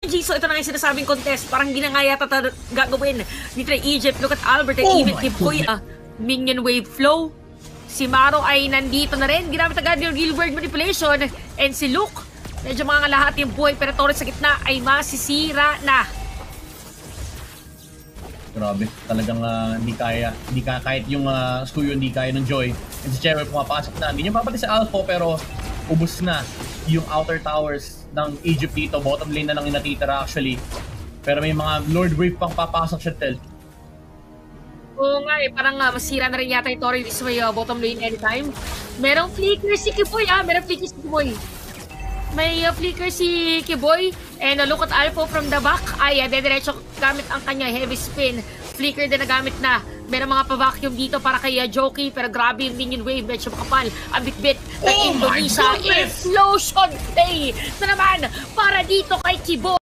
So ito na nga yung sinasabing contest. Parang hindi na nga yata gagawin dito na Egypt. Look at Albert and even Tipoy. Minion wave flow. Si Maro ay nandito na rin. Ginamit agad yung real world manipulation. And si Luke, medyo mga lahat yung buhay pero Torres sa gitna ay masisira na. Grabe, talagang hindi kahit yung Suyo hindi kaya ng Joy. And si Cherry pumapasok na. Hindi niya papatay sa Alpha pero ubus na yung outer towers ng Egypt dito. Bottom lane na lang yung natitira actually. Pero may mga Lord Wave pang papasok siya, Tel. Oo nga eh, parang masira na rin yata yung Torres this way bottom lane anytime. Merong flicker si Kiboy merong flicker si Kiboy. May flicker si Kiboy. And look at Alpha from the back. Ay, dediretso gamit ang kanya heavy spin. Flicker din na gamit na. Meron mga pa-vacuum dito para kay Jockey. Pero grabe yung minion wave. Medyo makapal. Ang bit-bit ng Indonesia. Explosion play na naman para dito kay Kiboy.